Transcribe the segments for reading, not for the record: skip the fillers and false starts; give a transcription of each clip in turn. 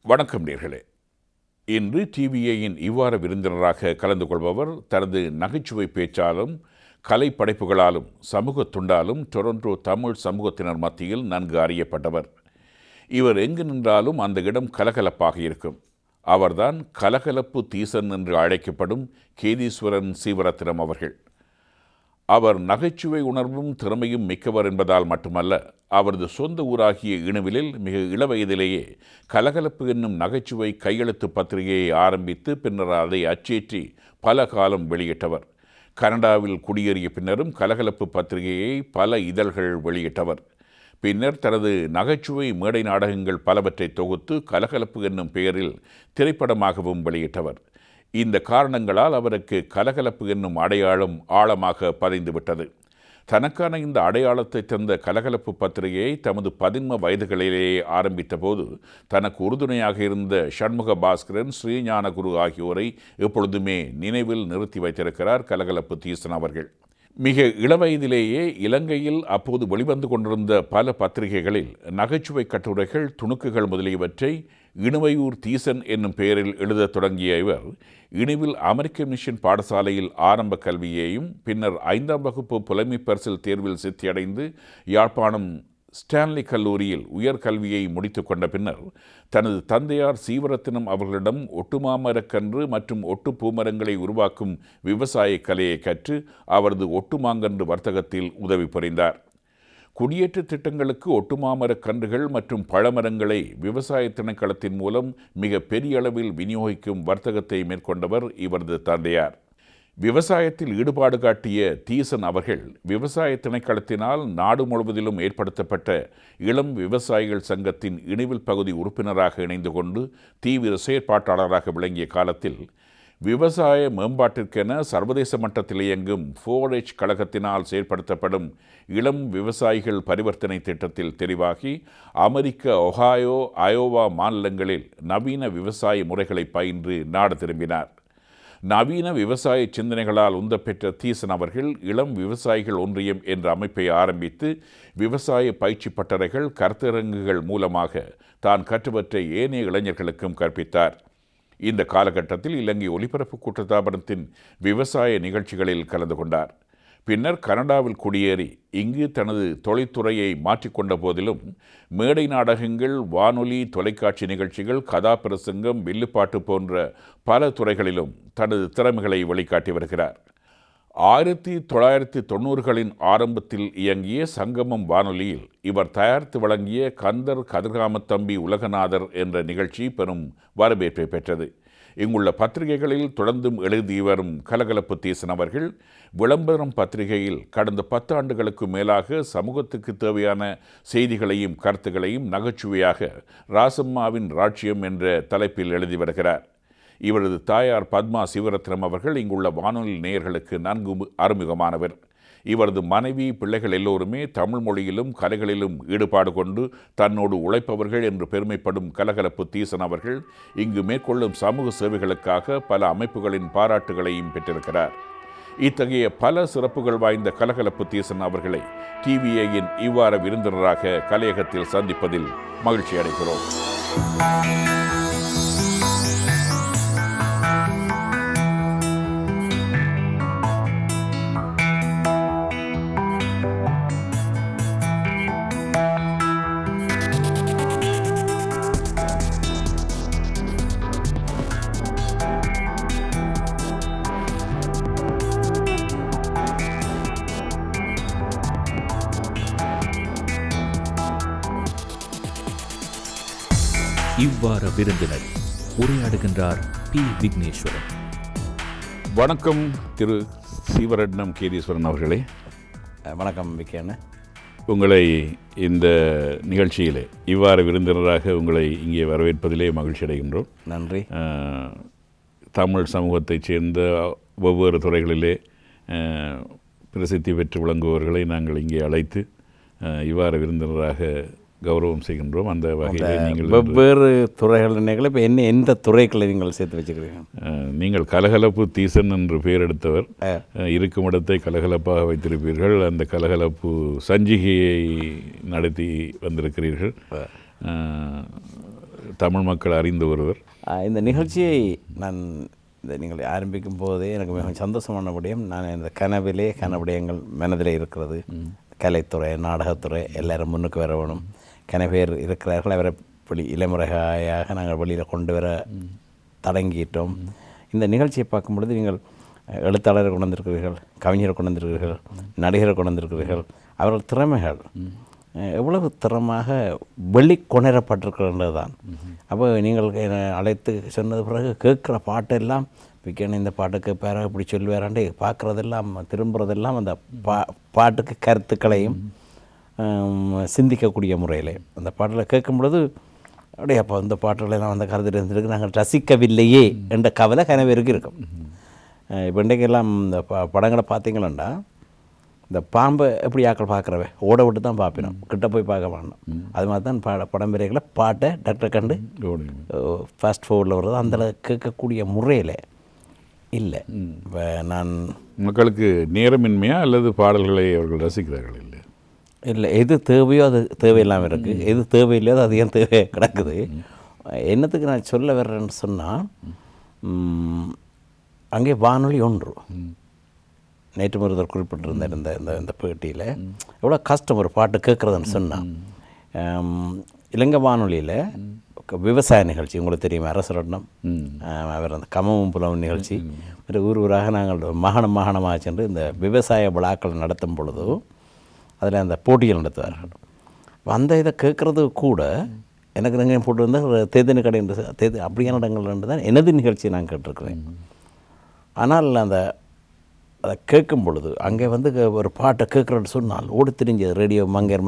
வணக்கம் நேர்களே. இன்று டிவிஏயின் இவ்வார விருந்தினராக கலந்து கொள்பவர் தனது நகைச்சுவை பேச்சாலும் கலை படைப்புகளாலும் சமூக துண்டாலும் டொரண்டோ தமிழ் சமூகத்தினர் மத்தியில் நன்கு அறியப்பட்டவர். இவர் எங்கு நின்றாலும் அந்த இடம் கலகலப்பாக இருக்கும். அவர்தான் கலகலப்பு தீசன் என்று அழைக்கப்படும் கேதீஸ்வரன் சீவரத்தினம் அவர்கள். அவர் நகைச்சுவை உணர்வும் திறமையும் மிக்கவர் என்பதால் மட்டுமல்ல, அவரது சொந்த ஊராகிய இணுவிலில் மிக இளவயதிலேயே கலகலப்பு என்னும் நகைச்சுவை கையெழுத்து பத்திரிகையை ஆரம்பித்து பின்னர் அதை அச்சேற்றி பல காலம் வெளியிட்டவர். கனடாவில் குடியேறிய பின்னரும் கலகலப்பு பத்திரிகையை பல இதழ்கள் வெளியிட்டவர். பின்னர் தனது நகைச்சுவை மேடை நாடகங்கள் பலவற்றை தொகுத்து கலகலப்பு என்னும் பெயரில் திரைப்படமாகவும் வெளியிட்டவர். இந்த காரணங்களால் அவருக்கு கலகலப்பு என்னும் அடையாளம் ஆழமாக பதிந்துவிட்டது. தனக்கான இந்த அடையாளத்தை தந்த கலகலப்பு பத்திரிகையை தமது 11 வயதுகளிலேயே ஆரம்பித்த போது தனக்கு உறுதுணையாக இருந்த ஷண்முக பாஸ்கரன், ஸ்ரீஞானகுரு ஆகியோரை எப்பொழுதுமே நினைவில் நிறுத்தி வைத்திருக்கிறார் கலகலப்பு தீசன் அவர்கள். மிக இளவயதிலேயே இலங்கையில் அப்போது வெளிவந்து கொண்டிருந்த பல பத்திரிகைகளில் நகைச்சுவை கட்டுரைகள், துணுக்குகள் முதலியவற்றை இணுவையூர் தீசன் என்னும் பெயரில் எழுதத் தொடங்கிய இவர் இணுவில் அமெரிக்க மிஷன் பாடசாலையில் ஆரம்ப கல்வியையும் பின்னர் 5ஆம் வகுப்பு புலமை பரிசில் தேர்வில் சித்தியடைந்து யாழ்ப்பாணம் ஸ்டான்லி கல்லூரியில் உயர்கல்வியை முடித்து கொண்ட பின்னர் தனது தந்தையார் சீவரத்தினம் அவர்களிடம் ஒட்டுமாமரக்கன்று மற்றும் ஒட்டு பூமரங்களை உருவாக்கும் விவசாய கலையை கற்று அவரது ஒட்டுமாங்கன்று வர்த்தகத்தில் உதவி புரிந்தார். குடியேற்ற திட்டங்களுக்கு ஒட்டுமாமரக் கன்றுகள் மற்றும் பழமரங்களை விவசாய திணைக்களத்தின் மூலம் மிக பெரிய அளவில் விநியோகிக்கும் வர்த்தகத்தை மேற்கொண்டவர் இவரது தந்தையார். விவசாயத்தில் ஈடுபாடு காட்டிய தீசன் அவர்கள் விவசாய திணைக்களத்தினால் நாடு முழுவதிலும் ஏற்படுத்தப்பட்ட இளம் விவசாயிகள் சங்கத்தின் இணுவில் பகுதி உறுப்பினராக இணைந்து கொண்டு தீவிர செயற்பாட்டாளராக விளங்கிய காலத்தில் விவசாய மேம்பாட்டிற்கென சர்வதேச மட்டத்தில் இயங்கும் 4H கழகத்தினால் செயற்படுத்தப்படும் இளம் விவசாயிகள் பரிவர்த்தனை திட்டத்தில் தெரிவாகி அமெரிக்க ஒஹாயோ, அயோவா மாநிலங்களில் நவீன விவசாய முறைகளை பயின்று நாடு திரும்பினார். நவீன விவசாய சிந்தனைகளால் உந்தப்பெற்ற தீசன் அவர்கள் இளம் விவசாயிகள் ஒன்றியம் என்ற அமைப்பை ஆரம்பித்து விவசாய பயிற்சி பட்டறைகள், கருத்தரங்குகள் மூலமாக தான் கற்றுவற்றை ஏனைய இளைஞர்களுக்கும் கற்பித்தார். இந்த காலகட்டத்தில் இலங்கை ஒலிபரப்பு கூட்டுத்தாபனத்தின் விவசாய நிகழ்ச்சிகளில் கலந்து கொண்டார். பின்னர் கனடாவில் குடியேறி இங்கு தனது தொழில்துறையை மாற்றிக்கொண்ட போதிலும் மேடை நாடகங்கள், வானொலி, தொலைக்காட்சி நிகழ்ச்சிகள், கதாபிரசங்கம், வில்லுப்பாட்டு போன்ற பல துறைகளிலும் தனது திறமைகளை வெளிக்காட்டி வருகிறார். 1990களின் ஆரம்பத்தில் இயங்கிய சங்கமம் வானொலியில் இவர் தயாரித்து வழங்கிய கந்தர் கதிர்காமத்தம்பி உலகநாதர் என்ற நிகழ்ச்சி பெரும் வரவேற்பை பெற்றது. இங்குள்ள பத்திரிகைகளில் தொடர்ந்தும் எழுதி வரும் கலகலப்பு தீசன் அவர்கள் விளம்பரம் பத்திரிகையில் கடந்த 10 ஆண்டுகளுக்கு மேலாக சமூகத்துக்கு தேவையான செய்திகளையும் கருத்துக்களையும் நகைச்சுவையாக ராசம்மாவின் ராட்சியம் என்ற தலைப்பில் எழுதி வருகிறார். இவரது தாயார் பத்மா சிவரத்னம் அவர்கள் இங்குள்ள வானொலி நேயர்களுக்கு நன்கு அறிமுகமானவர். இவரது மனைவி, பிள்ளைகள் எல்லோருமே தமிழ் மொழியிலும் கலைகளிலும் ஈடுபாடு கொண்டு தன்னோடு உழைப்பவர்கள் என்று பெருமைப்படும் கலகலப்பு தீசன் அவர்கள் இங்கு மேற்கொள்ளும் சமூக சேவைகளுக்காக பல அமைப்புகளின் பாராட்டுகளையும் பெற்றிருக்கிறார். இத்தகைய பல சிறப்புகள் வாய்ந்த கலகலப்பு தீசன் அவர்களை டிவிஏயின் இவ்வார விருந்தினராக கலையகத்தில் சந்திப்பதில் மகிழ்ச்சி அடைகிறோம். இவ்வார விருந்தினர் உரையாடுகின்றார் பி. விக்னேஸ்வரன். வணக்கம் திரு சீவரட்னம் கேதீஸ்வரன் அவர்களே. வணக்கம் விக்கேண்ண. உங்களை இந்த நிகழ்ச்சியிலே இவ்வாறு விருந்தினராக உங்களை இங்கே வரவேற்பதிலே மகிழ்ச்சி அடைகின்றோம். நன்றி. தமிழ் சமூகத்தைச் சேர்ந்த ஒவ்வொரு துறைகளிலே பிரசித்தி பெற்று விளங்குபவர்களை நாங்கள் இங்கே அழைத்து இவ்வாறு விருந்தினராக கௌரவம் செய்கின்றோம். அந்த வகையில் நீங்கள் வெவ்வேறு துறைகள் நினைக்கல. இப்போ எந்த துறைகளை நீங்கள் சேர்த்து வச்சுக்கிறீங்க? நீங்கள் கலகலப்பு தீசன் என்று பெயர் எடுத்தவர். இருக்கும் இடத்தை கலகலப்பாக வைத்திருப்பீர்கள். அந்த கலகலப்பு சஞ்சிகையை நடத்தி வந்திருக்கிறீர்கள். தமிழ் மக்கள் அறிந்து ஒருவர். இந்த நிகழ்ச்சியை நான் நீங்கள் ஆரம்பிக்கும் போதே எனக்கு மிகவும் சந்தோஷமான விடயம், நான் இந்த கனவிடயங்கள் மனதில் இருக்கிறது. கலைத்துறை, நாடகத்துறை எல்லாரும் முன்னுக்கு வர வேணும். கனவேர் இருக்கிறார்கள், அவரை இளமுறையாக நாங்கள் வெளியில் கொண்டு வர தொடங்கிட்டோம். இந்த நிகழ்ச்சியை பார்க்கும் பொழுது நீங்கள் எழுத்தாளரை கொண்டு வந்திருக்கிறீர்கள், கவிஞரை கொண்டு வந்திருக்கிறீர்கள், நடிகரை கொண்டு வந்திருக்கிறீர்கள். அவர்கள் திறமைகள் எவ்வளவு திறமாக வெளிக்கொணரப்பட்டிருக்கிறது தான். அப்போ நீங்கள் அழைத்து சொன்னது பிறகு கேட்குற பாட்டெல்லாம் விற்கணும், இந்த பாட்டுக்கு பேர இப்படி சொல்லுவாராண்டே பார்க்குறதெல்லாம் திரும்புறதெல்லாம் அந்த பாட்டுக்கு கருத்துக்களையும் சிந்திக்கக்கூடிய முறையில் அந்த பாட்டில் கேட்கும் பொழுது அப்படியே அப்போ இந்த பாட்டுகளெல்லாம் அந்த கருத்து இருந்திருக்கு, நாங்கள் ரசிக்கவில்லையே என்ற கவலை கனவேருக்கு இருக்கும். இப்போ இன்றைக்கெல்லாம் இந்த படங்களை பார்த்தீங்களா, இந்த பாம்பை எப்படி ஆக்கள் பார்க்குறவே ஓட விட்டு தான் பார்ப்பினோம், கிட்ட போய் பார்க்க வேண்டாம். அது மாதிரி தான் படம் வரைகளை பாட்டை டாக்டர் கண்டு ஃபாஸ்ட் ஃபோர்டில் வருது அந்த கேட்கக்கூடிய முறையில் இல்லை. இப்போ நான் மக்களுக்கு நேரமின்மையா அல்லது பாடல்களை அவர்கள் ரசிக்கிறார்கள் இல்லை இல்லை, எது தேவையோ அது தேவையில்லாமல் இருக்குது, எது தேவையில்லையோ அது அதிகம் தேவை கிடக்குது. என்னத்துக்கு நான் சொல்ல வர்றேன்னு சொன்னால், அங்கே வானொலி ஒன்று நேற்று ஒருத்தர் குறிப்பிட்டிருந்தார் இந்த இந்த பேட்டியில், எவ்வளோ கஷ்டம் ஒரு பாட்டு கேட்குறதுன்னு சொன்னால். இலங்கை வானொலியில் விவசாய நிகழ்ச்சி உங்களுக்கு தெரியுமா, அரசரட்னம் அவர் அந்த கமமும் புலவும் நிகழ்ச்சி, ஒரு ஊராக நாங்கள் மாகாணமாக சென்று இந்த விவசாய விழாக்கள் நடத்தும் பொழுது அதில் அந்த போட்டிகள் நடத்துவார்கள். அந்த இதை கேட்குறது கூட எனக்கு எங்கே போட்டு வந்தால் தேதனி கடை அப்படியான இடங்கள் தான் எனது நிகழ்ச்சியை நான் கேட்டிருக்கிறேன். ஆனால் அதை கேட்கும் பொழுது அங்கே ஒரு பாட்டை கேட்குறேன்னு சொன்னால் ஓடி தெரிஞ்சது ரேடியோ மங்கர்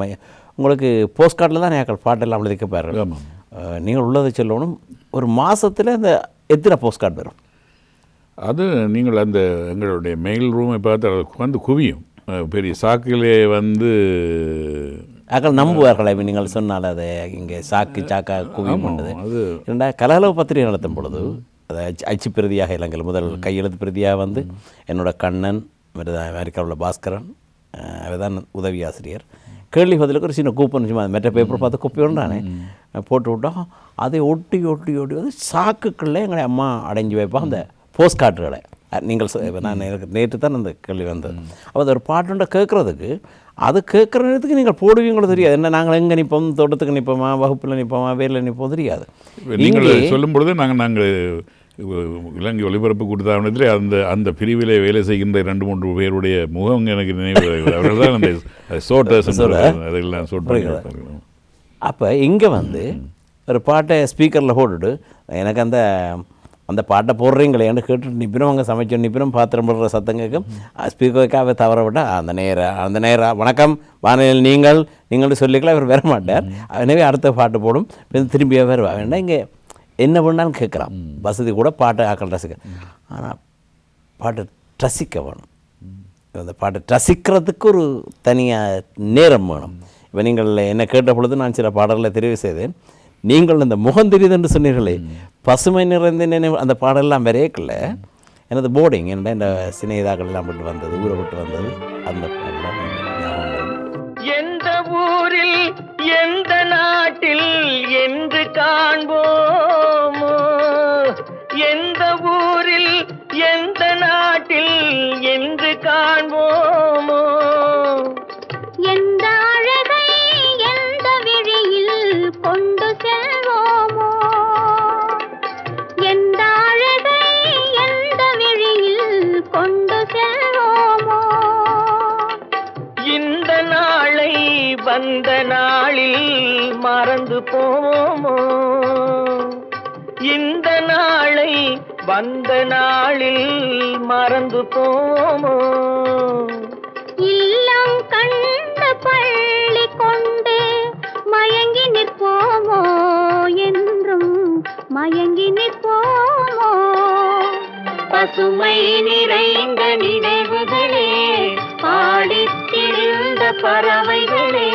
உங்களுக்கு போஸ்ட் கார்டில் தான் எங்கள் பாட்டெல்லாம் எழுதி கேட்பார்கள். நீங்கள் உள்ளதை சொல்லணும், ஒரு மாதத்தில் அந்த எத்தனை போஸ்ட் கார்டு வரும், அது நீங்கள் அந்த எங்களுடைய மெயில் ரூமை பார்த்து குவியும் பெரிய சாக்கிலே அக்கள் நம்புவார்கள். நீங்கள் சொன்னால் அதை இங்கே சாக்கா குவியும் பண்ணுது. அது இரண்டா கலகலவு பத்திரிகை நடத்தும் பொழுது அதை அச்சு பிரதியாக இலங்கையில் முதல் கையெழுத்து பிரதியாக என்னோட கண்ணன், அமெரிக்காவில் உள்ள பாஸ்கரன், அவர் தான் உதவி ஆசிரியர், கேள்வி பதிலுக்கு ஒரு சின்ன கூப்பன் சும்மா மெட்ட பேப்பர் பார்த்து குப்பி ஒன்றானே போட்டு விட்டோம். அதை ஒட்டி சாக்குக்குள்ளே எங்களை அம்மா அடைஞ்சி வைப்போம் அந்த போஸ்ட் கார்டுகளை. நீங்கள் நான் எனக்கு நேற்று தான் அந்த கேள்வி வந்தது. அப்போ அது ஒரு பாட்டுண்ட கேட்குறதுக்கு அது கேட்குற நேரத்துக்கு நீங்கள் போடுவீங்களோ தெரியாது. என்ன நாங்கள் எங்கே நிற்போம், தோட்டத்துக்கு நிற்போமா, வகுப்பில் நிற்போமா, வேலையில் நிற்போம் தெரியாது. நீங்கள் சொல்லும் பொழுது நாங்கள் இலங்கை ஒலிபரப்பு கூட்டத்தாவணத்தில் அந்த பிரிவிலே வேலை செய்கின்ற 2-3 பேருடைய முகம் எனக்கு நினைவு. அவர்கள் தான் அந்த சோட்டர்ஸ் அதெல்லாம் சோட். அப்போ இங்கே ஒரு பாட்டை ஸ்பீக்கரில் போட்டுட்டு எனக்கு அந்த பாட்டை போடுறீங்களேன்னு கேட்டுட்டு நிற்பினும், அங்கே சமைச்சோம் நிற்பினும், பாத்திரம் போடுற சத்தம் கேட்கும், ஸ்பீக்கருக்காக தவற விட்டால் அந்த நேரம் வணக்கம் வானிலையில் நீங்கள் சொல்லிக்கலாம், அவர் வர மாட்டார். எனவே அடுத்த பாட்டு போடும், திரும்பியே வருவா. வேண்டாம் இங்கே என்ன பண்ணாலும் கேட்குறான், வசதி கூட பாட்டை ஆக்கள் ரசிக்க. ஆனால் பாட்டை ரசிக்க வேணும். அந்த பாட்டை ரசிக்கிறதுக்கு ஒரு தனியாக நேரம் வேணும். இப்போ நீங்கள் என்ன கேட்ட பொழுது நான் சில பாடல்களை தெரிவு செய்தேன். நீங்கள் இந்த முகம் தெரியுது என்று சொன்னீர்களே, பசுமை நிறைந்த நினைவு அந்த பாடலாம் வரையக்கில்ல எனது போர்டிங் என்னடா இந்த சினைதாக்கள் எல்லாம் விட்டு வந்தது, ஊரை விட்டு வந்தது, அந்த பாடலாம் எந்த ஊரில் எந்த நாட்டில் என்று காண்போமோ, எந்த ஊரில் எந்த நாட்டில் என்று காண்போமோ, எந்த அழகை எந்த விழியில் கொண்டு செல்வோமோ, எந்த அழகை எந்த விழியில் கொண்டு செல்வோமோ, இந்த நாளை வந்த நாளில் மறந்து போவோமோ, இந்த நாளை வந்த நாளில் மறந்து போவோமோ, இல்லம் கண்ட பள்ளி கொண்டு மயங்கி நிற்போமோ, என்றும் மயங்கி நிற்போமோ, பசுமை நிறைந்த நினைவுகளே, பாடித் திரிந்த பறவைகளே,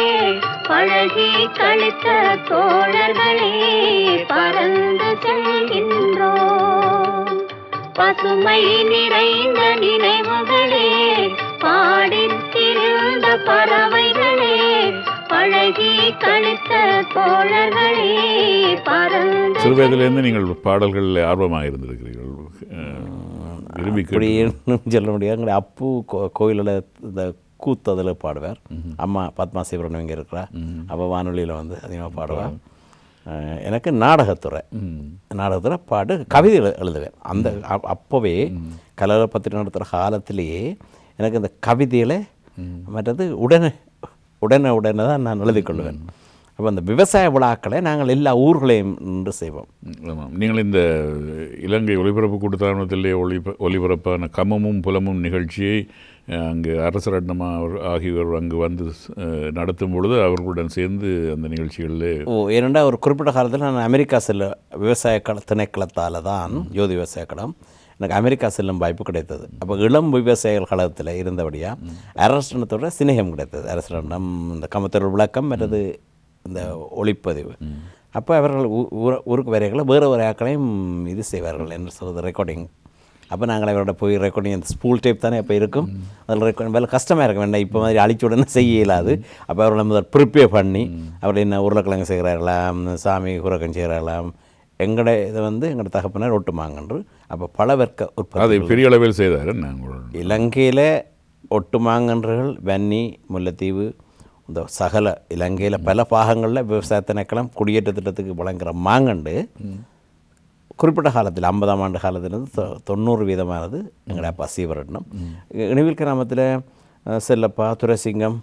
பழகி கழித்த தோழர்களே, பறந்து செல்கின்றோம். பசுமை நிறைந்த நினைவுகளே, பாடித் திரிந்த பறவைகளே, பழகி கழித்த தோழர்களே பறந்து சிறுவயதிலிருந்து நீங்கள் பாடல்களில் ஆர்வமாக இருந்திருக்கிறீர்கள். விரும்பி அப்படி இன்னும் சொல்ல முடியாது. எங்களுடைய அப்பு கோயிலில் இந்த கூத்து அதில் பாடுவார். அம்மா பத்மா சிவரன் இங்கே இருக்கிறா. அப்போ வானொலியில் வந்து அதிகமாக பாடுவார். எனக்கு நாடகத்துறை பாட்டு கவிதை எழுதுவேன். அந்த அப்போவே கலரை பற்றி நடத்துகிற காலத்திலேயே எனக்கு இந்த கவிதையில் மற்றது உடனே தான் நான் எழுதிக்கொள்வேன். அப்போ அந்த விவசாய விழாக்களை நாங்கள் எல்லா ஊர்களையும் நின்று செய்வோம். ஆமாம். நீங்கள் இந்த இலங்கை ஒலிபரப்பு கூட்டுத்தாபனத்திலே ஒலிபரப்பான கமமும் புலமும் நிகழ்ச்சியை அங்கு அரசர் அண்ணமா ஆகியோர் அங்கு வந்து நடத்தும் பொழுது அவர்களுடன் சேர்ந்து அந்த நிகழ்ச்சிகளில் ஏனென்றால் ஒரு குறிப்பிட்ட காலத்தில் நான் அமெரிக்கா செல்ல விவசாய திணைக்களத்தால் தான் ஜோதி விவசாய களம் எனக்கு அமெரிக்கா செல்லும் வாய்ப்பு கிடைத்தது. அப்போ இளம் விவசாயிகள் களத்தில் இருந்தபடியாக அரசனத்தோட சிநேகம் கிடைத்தது. அரசனம் இந்த கமத்தொரு விளக்கம் மற்றது இந்த ஒளிப்பதிவு. அப்போ அவர்கள் ஊருக்கு வரைகளை வேறு ஆக்களையும் இது செய்வார்கள் என்று சொல்கிறது ரெக்கார்டிங். அப்போ நாங்கள் அவரோட போய் ரெக்கார்டிங் அந்த ஸ்பூல் டேப் தானே அப்போ இருக்கும். அதில் ரெக்கார்டிங் வேலை கஷ்டமாக இருக்க வேண்டாம். இப்போ மாதிரி அழிச்சு உடனே செய்ய இயலாது. அப்போ அவர்களை முதல் ப்ரிப்பேர் பண்ணி அவர் என்ன உருளைக்கிழங்கு செய்கிறார்களாம், சாமி குரக்கன் செய்கிறார்களாம், எங்களோட இதை வந்து எங்களோட தகப்பனர் ஒட்டுமாங்கன்று. அப்போ பலவர்க்க அதை பெரிய அளவில் செய்தார். இலங்கையில் ஒட்டுமாங்கன்றுகள் வன்னி, முல்லைத்தீவு, இந்த சகல இலங்கையில் பல பாகங்களில் விவசாய திணைக்களம் குடியேற்ற திட்டத்துக்கு வழங்குகிற மாங்கண்டு குறிப்பிட்ட காலத்தில் 50ஆம் ஆண்டு காலத்திலிருந்து 90% எங்களுடைய அப்பா சீவரட்னம். இணைவில் கிராமத்தில் செல்லப்பா, துரைசிங்கம்,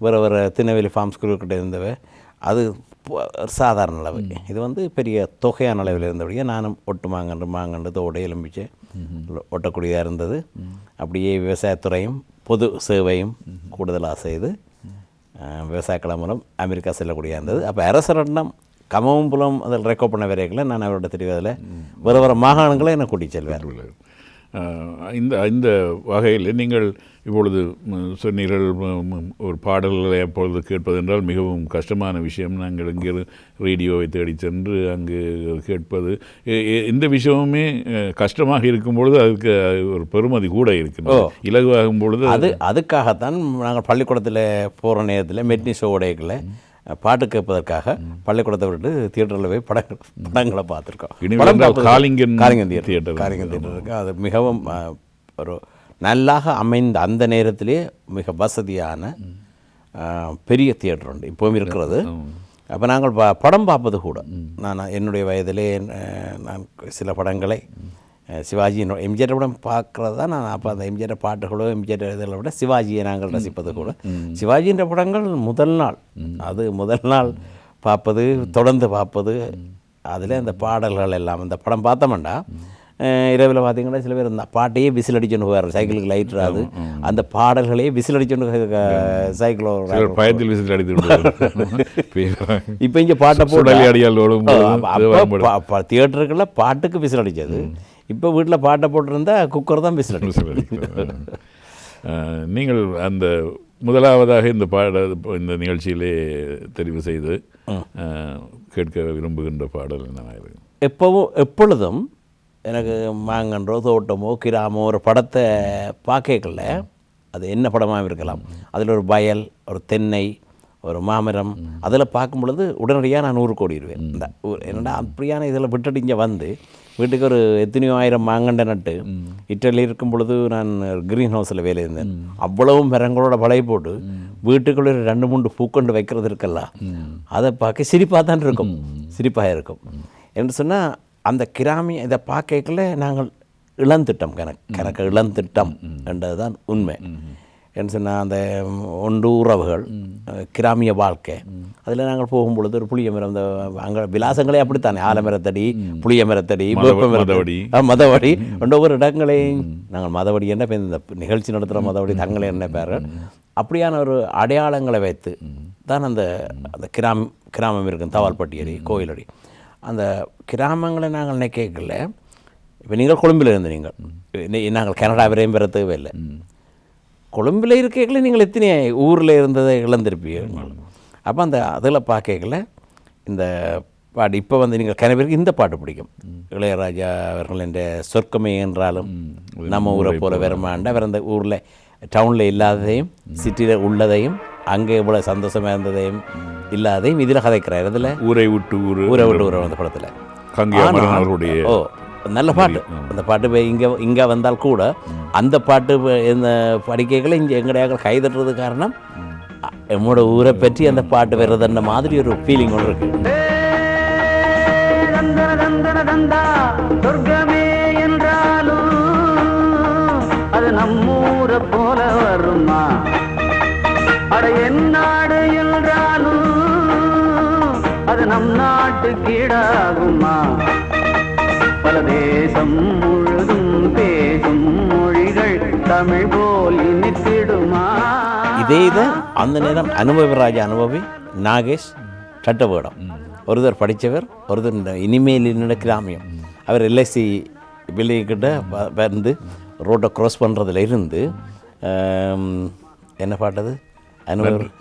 வேறு திருநெல்வேலி ஃபார்ம் ஸ்கூல்கிட்ட இருந்தவை. அது சாதாரண அளவு. இது வந்து பெரிய தொகையான அளவில் இருந்தபடியே நானும் மாங்கண்டு தோடு எலும்பிச்சு ஒட்டக்கூடியதாக இருந்தது. அப்படியே விவசாயத்துறையும் பொது சேவையும் கூடுதலாக செய்து விவசாய மூலம் அமெரிக்கா செல்லக்கூடிய இருந்தது. அப்போ அரசரட்னம் கமவும் புலம் அதில் ரெக்கார்ட் பண்ண வரைகளை நான் அவரோட தெரிவதில் வேறு மாகாணங்களை என்னை கூட்டி செல்வேன். இந்த வகையில் நீங்கள் இப்பொழுது சொன்னீர்கள் ஒரு பாடல்களை அப்பொழுது கேட்பது என்றால் மிகவும் கஷ்டமான விஷயம். நாங்கள் இங்கே ரேடியோவை தேடி சென்று அங்கு கேட்பது இந்த விஷயமுமே கஷ்டமாக இருக்கும் பொழுது அதுக்கு ஒரு பெருமதி கூட இருக்குது. இலகுவாகும் பொழுது அதுக்காகத்தான் நாங்கள் பள்ளிக்கூடத்தில் போகிற நேரத்தில் மெட்னி ஷோ உடைகளை பாட்டு கேட்பதற்காக பள்ளிக்கூடத்தை விட்டு தியேட்டரில் போய் படங்களை பார்த்துருக்கோம். காளிங்கன் தியேட்டர் இருக்கு. அது மிகவும் ஒரு நல்லாக அமைந்த அந்த நேரத்திலேயே மிக வசதியான பெரிய தியேட்டர் உண்டு, இப்போவும் இருக்கிறது. அப்போ நாங்கள் படம் பார்ப்பது கூட நான் என்னுடைய வயதிலே நான் சில படங்களை சிவாஜி எம்ஜிஆர் படம் பார்க்குறது தான் நான். அப்போ அந்த எம்ஜிஆர் பாட்டுகளோ எம்ஜிஆர் இதில் விட சிவாஜியை நாங்கள் ரசிப்பது கூட. சிவாஜின்ற படங்கள் முதல் நாள் பார்ப்பது, தொடர்ந்து பார்ப்பது. அதில் அந்த பாடல்கள் எல்லாம் அந்த படம் பார்த்தோம்னா இரவில் பார்த்தீங்கன்னா சில பேர் இந்த பாட்டையே விசில் அடிச்சுன்னு போவார். சைக்கிளுக்கு லைட் ராது அந்த பாடல்களையே விசில் அடிச்சுன்னு சைக்கிளோ பயத்தில் விசில் அடித்து இப்போ இங்கே பாட்டை போட்டு தியேட்டருக்குள்ள பாட்டுக்கு விசில் அடித்தது. இப்போ வீட்டில் பாட்டை போட்டிருந்தா குக்கர் தான் விசில் அடிச்சு. நீங்கள் அந்த முதலாவதாக இந்த நிகழ்ச்சியிலே தெரிவு செய்து கேட்க விரும்புகின்ற பாடல் என்ன? எப்பொழுதும் எனக்கு மாங்கன்றோ தோட்டமோ கிராமோ ஒரு படத்தை பார்க்கல, அது என்ன படமாக இருக்கலாம், அதில் ஒரு வயல், ஒரு தென்னை, ஒரு மாமரம், அதில் பார்க்கும் பொழுது உடனடியாக நான் ஊருக்கு ஓடிடுவேன். இந்த என்னடா அப்படியான இதில் விட்டுட்டு இங்கே வந்து வீட்டுக்கு ஒரு எத்தனையோ ஆயிரம் மாங்கண்டை நட்டு இட்டலி இருக்கும் பொழுது நான் க்ரீன் ஹவுஸில் வேலை இருந்தேன். அவ்வளவும் மரங்களோட பழைய போட்டு வீட்டுக்குள்ளே 2-3 பூக்கொண்டு வைக்கிறது இருக்கல்ல, அதை பார்க்க சிரிப்பாக தான் இருக்கும், சிரிப்பாக இருக்கும். என்று சொன்னால் அந்த கிராமிய இதை பார்க்கல நாங்கள் இளந்திட்டம் கணக்கு இளந்திட்டம் என்றது தான் உண்மை. என்று சொன்னால் அந்த ஒன்று உறவுகள், கிராமிய வாழ்க்கை, அதில் நாங்கள் போகும்பொழுது ஒரு புளிய மரம், இந்த அங்கே விலாசங்களே அப்படித்தானே, ஆலமரத்தடி, புளிய மரத்தடி, மதவடி, ஒவ்வொரு இடங்களையும் நாங்கள் மதவடி என்ன பேர், இந்த நிகழ்ச்சி நடத்துகிற மதவடி தங்களை என்ன பேர், அப்படியான ஒரு அடையாளங்களை வைத்து தான் அந்த அந்த கிராமம் இருக்கும். தவால்பட்டியடி, கோயிலடி, அந்த கிராமங்களை நாங்கள் நினைக்கல. இப்போ நீங்கள் கொழும்பில் இருந்து நாங்கள் கனடா வரையும் பெற தேவையில்லை. கொழும்பில் இருக்கல நீங்கள் எத்தனை ஊரில் இருந்ததை இழந்திருப்பீங்க. அப்போ அந்த அதில் பார்க்கல இந்த பாட்டு இப்போ வந்து நீங்கள் கனவேருக்கு இந்த பாட்டு பிடிக்கும். இளையராஜா அவர்கள் என்ற சொர்க்கமே என்றாலும் நம்ம ஊரை போல வருமாண்டா வேறு அந்த ஊரில் டவுனில் இல்லாததையும் சிட்டியில் உள்ளதையும் அங்கே இவ்வளோ சந்தோஷமாக இருந்ததையும் இல்லாதையும் இதில் கதைக்கிறார். இதில் ஊரை விட்டு ஊரை விட்டு அந்த படத்தில் கங்கை அமரன் அவருடைய ஓ நல்ல பாட்டு. அந்த பாட்டு இங்கே வந்தால் கூட அந்த பாட்டு இந்த படிக்கைகளை இங்கே எங்கடையாக கைதட்டுறது காரணம் நம்மளோட ஊரை பற்றி அந்த பாட்டு வர்றதுன்ற மாதிரி ஒரு ஃபீலிங் ஒன்று இருக்கு. சொர்க்கமே என்றாலும் அது நம்மூரை போல வருமா, அட என் நாடு என்றாலும் அது நம் நாட்டு கீழாகுமா, பல தேசம் முழுதும் பேசும் மொழிகள் தமிழ் போல் இனித்திடுமா. இதே தான் அந்த நேரம் அனுபவி நாகேஷ் சட்டவேடம் ஒருத்தர் படித்தவர், ஒருத்தர் இனிமேல் கிராமியம். அவர் எல்ஐசி பில்டிங்கிட்ட வந்து ரோட்டை க்ராஸ் பண்ணுறதுல இருந்து என்ன பாட்டது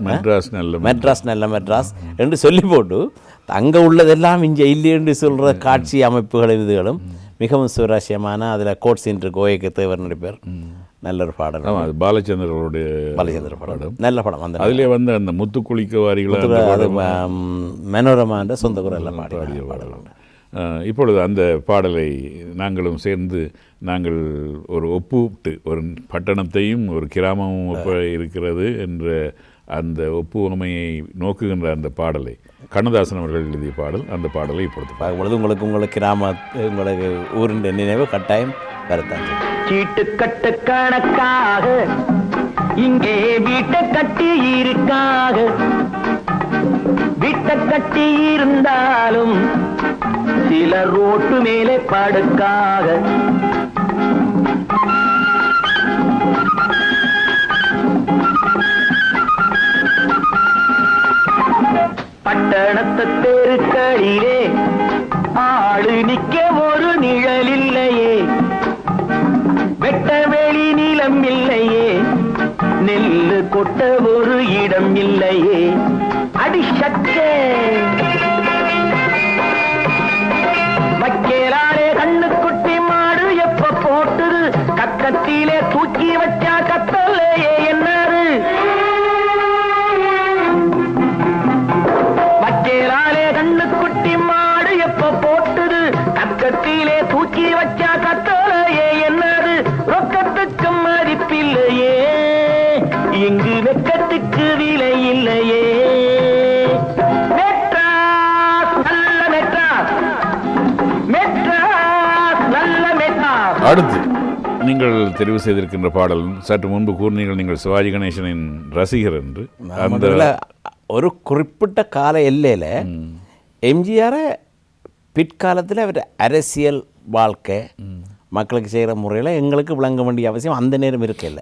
மெட்ராஸ் நல்ல மெட்ராஸ் என்று சொல்லி போட்டு அங்கே உள்ளதெல்லாம் இங்கே இல்லைன்னு சொல்கிற காட்சி அமைப்புகள் இதுகளும் மிகவும் சுவாரஸ்யமான. அதில் கோட் சீன் இருக்கு, ஓஏகே தேவர் நடிப்பார். நல்ல ஒரு பாடல். ஆமாம், பாலச்சந்திரனுடைய பாடம் நல்ல படம். அந்த அதிலே வந்து அந்த முத்துக்குளிக்க வாரிகள் மனோரமான்ற சொந்த குரலில் பாடிய பாடல். இப்பொழுது அந்த பாடலை நாங்களும் சேர்ந்து நாங்கள் ஒரு ஒப்புட்டு ஒரு பட்டணத்தையும் ஒரு கிராமமும் ஒப்ப இருக்கிறது என்ற அந்த ஒப்புமையை நோக்குகின்ற அந்த பாடலை கண்ணதாசன் அவர்கள் எழுதிய பாடல். அந்த பாடலை இப்பொழுது பார்க்கும்பொழுது உங்களுக்கு கிராம உங்களுக்கு ஊரின் நினைவு கட்டாயம் வருத்தான். சீட்டு கட்டு கணக்காக இங்கே வீட்டை கட்டி இருக்காக, வீட்டை கட்டி இருந்தாலும் சில ரோட்டு மேலே படுக்காக, பட்டணத்து தெருக்களிலே ஆளு நிக்க ஒரு நிழல் இல்லையே, வெட்ட வெளி நிலம் இல்லையே, நெல்லு கொட்ட ஒரு இடம் இல்லையே, அடி சக்கே வைக்கலாலே கண்ணு குட்டி மாடு எப்ப போட்டுது, கக்கத்திலே தூக்கி வச்சா கத்தலையே என்னாரு, வைக்கலாலே கண்ணு குட்டி மாடு எப்ப போட்டுது, கக்கத்திலே தூக்கி வச்சா கத்தலையே என்னாரு, ரொக்கத்துக்கு மதிப்பில்லையே இங்கு வெக்கத்துக்கு விலை இல்லையே, மெட்ராஸ் நல்ல மெட்ராஸ், மெட்ராஸ் நல்ல மெட்ராஸ். அடுத்து நீங்கள் தெரிவு செய்திருக்கின்ற பாடல் சற்று முன்பு கூறினீர்கள் நீங்கள் சிவாஜி கணேசனின் ரசிகர் என்று. அந்த ஒரு குறிப்பிட்ட கால எல்லையில் எம்ஜிஆரை பிற்காலத்தில் அவர் அரசியல் வாழ்க்கை மக்களுக்கு செய்கிற முறையில் எங்களுக்கு விளங்க வேண்டிய அவசியம் அந்த நேரம் இருக்கல.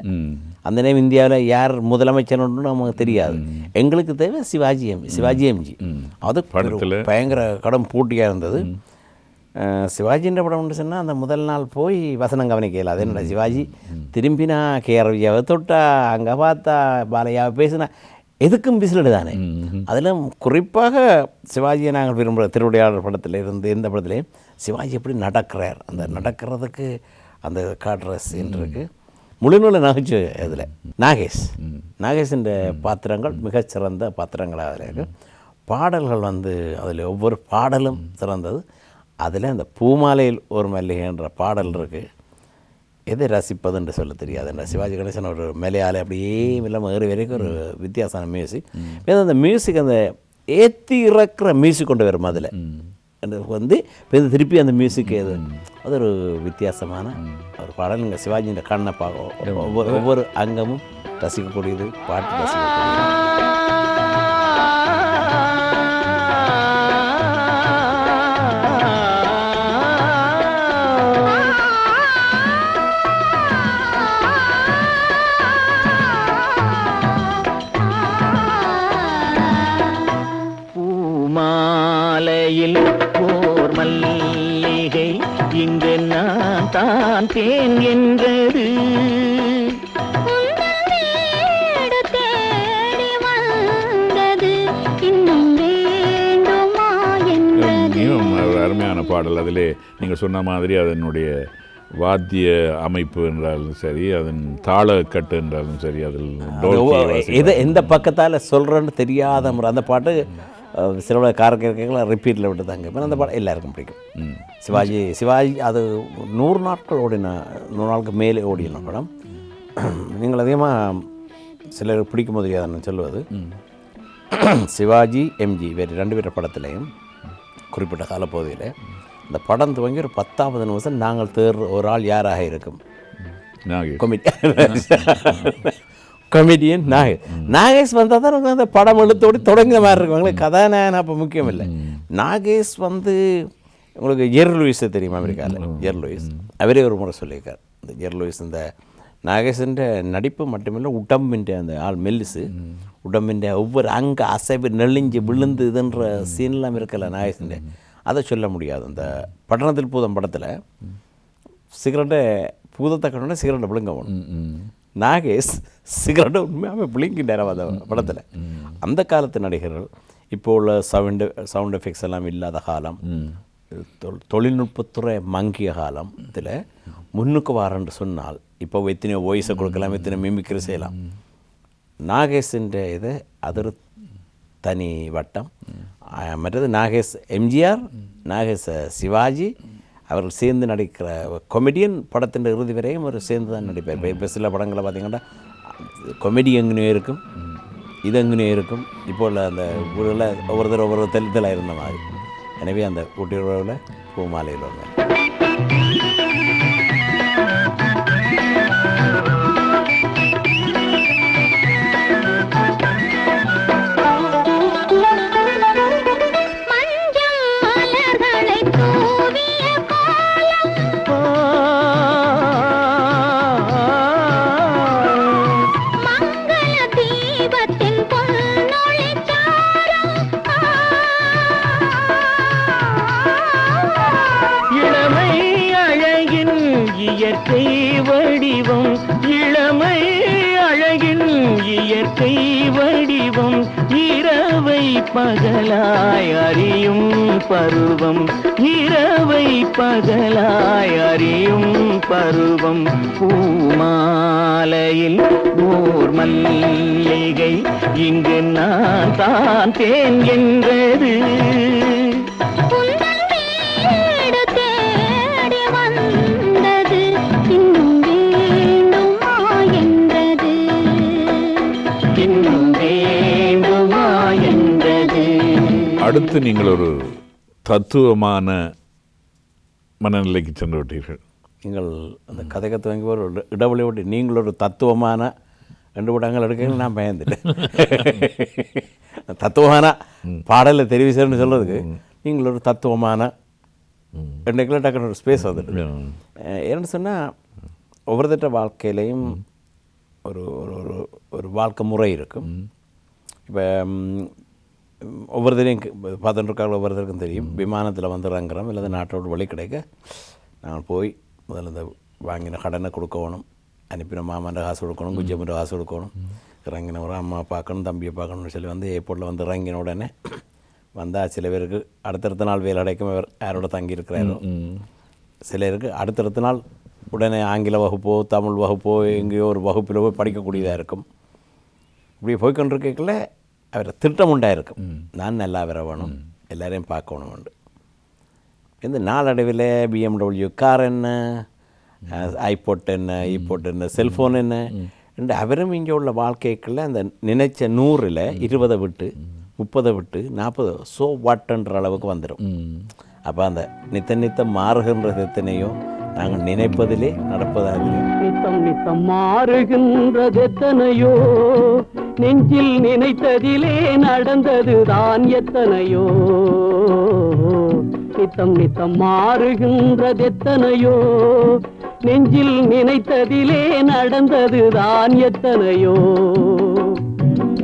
அந்த நேரம் இந்தியாவில் யார் முதலமைச்சர்னு நமக்கு தெரியாது. எங்களுக்கு தேவை சிவாஜி எம்ஜி. அது பயங்கர கடும் போட்டியாக இருந்தது. சிவாஜின்ற படம் சொன்னால் அந்த முதல் நாள் போய் வசனம் கவனிக்கல. அது என்னடா சிவாஜி திரும்பினா கேஆர்வியாவை தொட்டா அங்கே பார்த்தா பாலையாவை பேசினா எதுக்கும் பிசிலடு தானே. அதில் குறிப்பாக சிவாஜியை நாங்கள் விரும்புகிற திருவிளையாடல் படத்தில் இருந்து எந்த படத்துலேயும் சிவாஜி எப்படி நடக்கிறார், அந்த நடக்கிறதுக்கு அந்த காட்டுற சீன் இருக்குது. முழுநூல நகைச்சுவை இதில் நாகேஷின் பாத்திரங்கள் மிகச்சிறந்த பாத்திரங்களாக அதில் இருக்குது. பாடல்கள் வந்து அதில் ஒவ்வொரு பாடலும் சிறந்தது. அதில் அந்த பூமாலையில் ஒரு மல்லிகைன்ற பாடல் இருக்குது. எதை ரசிப்பதுன்னு சொல்ல தெரியாது. என்ன சிவாஜி கணேசன் ஒரு மலையாளி அப்படியே இல்லாமல் ஏறி வரைக்கும் ஒரு வித்தியாசமான மியூசிக். அந்த மியூசிக் அந்த ஏற்றி இறக்குற மியூசிக் கொண்டு வரும் அதில் வந்து திருப்பி அந்த மியூசிக் எது அது ஒரு வித்தியாசமான ஒரு பாடல். நீங்கள் சிவாஜியின் கண்ணை பார்க்க ஒவ்வொரு அங்கமும் ரசிக்கக்கூடியது, பாட்டு ரசிக்கக்கூடியது. ஓர் மல்லிகை இங்கு நான் தான் தேன் என்றது, அருமையான பாடல். அதிலே நீங்கள் சொன்ன மாதிரி அதனுடைய வாத்திய அமைப்பு என்றாலும் சரி, அதன் தாளக்கட்டு என்றாலும் சரி, அதில் இதை எந்த பக்கத்தால் சொல்கிறேன்னு தெரியாத முறை அந்த பாட்டு சில காரக்கங்களை ரிப்பீட்டில் விட்டு தாங்க இப்போ அந்த பாடம் எல்லாருக்கும் பிடிக்கும். சிவாஜி அது 100 நாட்கள் ஓடின, 100 நாளுக்கு மேலே ஓடின படம். நீங்கள் அதிகமாக சிலர் பிடிக்கும் போது நான் சொல்லுவது, சிவாஜி எம்ஜி வேறு 2 பேர் படத்துலேயும் குறிப்பிட்ட காலப்பகுதியில் இந்த படம் துவங்கி ஒரு 10வது நிமிஷம் நாங்கள் தேர்ற ஒரு ஆள் யாராக இருக்கும்? கொமெடியன் நாகேஷ் வந்தால் தான் அந்த படம் எழுத்தோடி தொடங்கின மாதிரி இருக்குவாங்களே. கதாநாயகன் அப்போ முக்கியம் இல்லை. நாகேஷ் வந்து உங்களுக்கு ஜெர் லூயிஸை தெரியுமா? அமெரிக்காவில் ஜெர் லூயிஸ் அவரே ஒரு முறை சொல்லியிருக்கார். இந்த ஜெர் லூயிஸ் இந்த நாகேஷின் நடிப்பு மட்டுமில்லை, உடம்பின் அந்த ஆள் மெல்லிசு, உடம்பின் ஒவ்வொரு அங்கே அசைவு நெளிஞ்சு விழுந்து இதுன்ற சீன்லாம் இருக்கல நாகேஷின், அதை சொல்ல முடியாது. இந்த பட்டணத்தில் பூதம் படத்தில் சிகரெட்டை பூதத்தை கட்டணே சிகரெட்டை விழுங்க போகணும். நாகேஷ் சிகரெட்டை உண்மையாக விழுங்கிட்டார் அந்த படத்தில். அந்த காலத்து நடிகர்கள் இப்போ உள்ள சவுண்ட் எஃபெக்ட்ஸ் எல்லாம் இல்லாத காலம், தொழில்நுட்பத்துறை மங்கிய காலத்தில் முன்னுக்கு வாரன்னு சொன்னால் இப்போ எத்தனையோ வாய்ஸை கொடுக்கலாம், எத்தனை மிமிக்ரி செய்யலாம். நாகேஷின் இது அது ஒரு தனி வட்டம். மற்றது நாகேஷ் எம்ஜிஆர், நாகேஷ் சிவாஜி அவர்கள் சேர்ந்து நடிக்கிற கொமெடியன் படத்தின் இறுதி வரையும் ஒரு சேர்ந்து தான் நடிப்பார். இப்போ சில படங்களை பார்த்திங்கன்னா கொமெடி எங்கேயும் இருக்கும், இது எங்கேயும் இருக்கும். இப்போ உள்ள அந்த ஊரில் ஒவ்வொரு தெளிதலாக இருந்த மாதிரி. எனவே அந்த ஊட்டி உறவில் பூமாலையில் வந்தார். இயற்கை வடிவம், இளமை அழகின் இயற்கை வடிவம், இரவை பகலாய் அறியும் பருவம், இரவை பகலாய் அறியும் பருவம். பூமாலையில் ஓர் மல்லிகை இங்கு நான் தான் தேன் என்றது. அடுத்து நீங்கள் ஒரு தத்துவமான மனநிலைக்கு சென்று விட்டீர்கள். நீங்கள் அந்த கதைக்கு துவங்கி ஒரு இடைவெளி விட்டு நீங்கள் ஒரு தத்துவமான 2 படங்கள் எடுக்க நான் பயந்துட்டேன். தத்துவமான பாடலில் தெரிவி செய்யணும்னு சொல்கிறதுக்கு நீங்கள் ஒரு தத்துவமான 2 கிலோ டக்குனு ஒரு ஸ்பேஸ் வந்துட்டு. ஏன்னு சொன்னால் ஒவ்வொருத்தட்ட வாழ்க்கையிலையும் ஒரு ஒரு வாழ்க்கை முறை இருக்கும். இப்போ ஒவ்வொருத்தரையும் பார்த்துட்டுருக்காங்க, ஒவ்வொருத்தருக்கும் தெரியும். விமானத்தில் வந்து இறங்குறோம், இல்லை நாட்டோடு வழி கிடைக்க நாங்கள் போய் முதல்ல இந்த வாங்கின கடனை கொடுக்கணும், அனுப்பின மாமாண்ட காசு கொடுக்கணும், குஞ்சம்மன்ற காசு கொடுக்கணும், இறங்கினவரை அம்மா பார்க்கணும், தம்பியை பார்க்கணும்னு சொல்லி வந்து ஏர்போர்ட்டில் வந்து இறங்கின உடனே வந்தால் சில பேருக்கு அடுத்தடுத்த நாள் வேலை அடைக்கும் யாரோட தங்கியிருக்கிறாரோ, சிலருக்கு அடுத்தடுத்த நாள் உடனே ஆங்கில வகுப்போ தமிழ் வகுப்போ எங்கேயோ ஒரு வகுப்பில் போய் படிக்கக்கூடியதாக இருக்கும். இப்படி போய்கொண்டிருக்கல அவரை திட்டம் உண்டாயிருக்கும், நான் நல்லா வர வேணும், எல்லோரையும் பார்க்கணும் உண்டு. இந்த நாளடைவில் BMW கார் என்ன, ஐபோட் என்ன, ஈபோட் என்ன, செல்ஃபோன் என்ன என்று அவரும் இங்கே உள்ள வாழ்க்கைக்குள்ள அந்த நினைச்ச 100ல் 20 விட்டு 30 விட்டு 40 ஸோ வாட்டுன்ற அளவுக்கு வந்துடும். அப்போ அந்த நித்தம் மாறுகின்றது எத்தனையோ நாங்கள் நினைப்பதிலே நடப்பதாக நித்தம் மாறுகின்றது எத்தனையோ, நெஞ்சில் நினைத்ததிலே நடந்ததுதான் எத்தனையோ. நித்தம் மாறுகின்றது எத்தனையோ, நெஞ்சில் நினைத்ததிலே நடந்ததுதான் எத்தனையோ.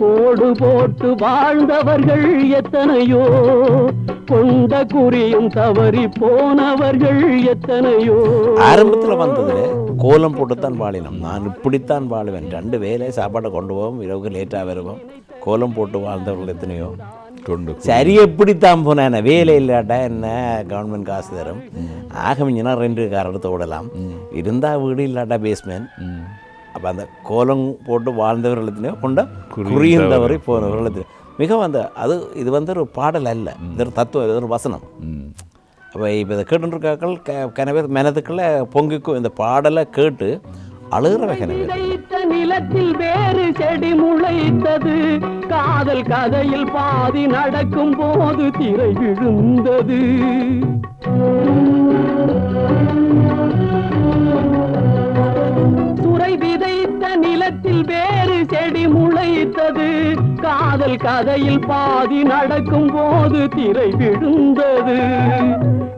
கோடு போட்டு வாழ்ந்தவர்கள் எத்தனையோ, கொண்ட குறியும் தவறி போனவர்கள் எத்தனையோ. ஆரம்பத்தில் வந்ததில் கோலம் போட்டுத்தான் வாழினோம், நான் இப்படித்தான் வாழுவேன், 2 வேலை சாப்பாடை கொண்டு போவோம், இரவுக்கு லேட்டாக வருவோம், கோலம் போட்டு வாழ்ந்தவர்கள் எத்தனையோ. சரி எப்படித்தான் போனேன் வேலை இல்லாட்டா என்ன கவர்மெண்ட் காசு தரும் ஆகமிஞ்சினா 2 கார் எடுத்து விடலாம் இருந்தால் வீடு இல்லாட்டா பேஸ்மெண்ட் அப்போ அந்த கோலம் போட்டு வாழ்ந்தவர்களுக்கு கொண்ட குறிந்தவரை போனவர்களுக்கு மிகவும் இது ஒரு பாடல் அல்ல, இது ஒரு தத்துவம், இது ஒரு வசனம். அப்போ இப்போ இதை கேட்டுருக்காக்கள் கனவே மனதுக்குள்ள பொங்கிக்கும் இந்த பாடலை கேட்டு அழுகிற நிலத்தில் வேறு செடி முளைத்தது, காதல் கதையில் பாதி நடக்கும் போது திரை விழுந்தது. துறை விதைத்த நிலத்தில் வேறு செடி முளைத்தது, காதல் கதையில் பாதி நடக்கும் போது திரை விழுந்தது.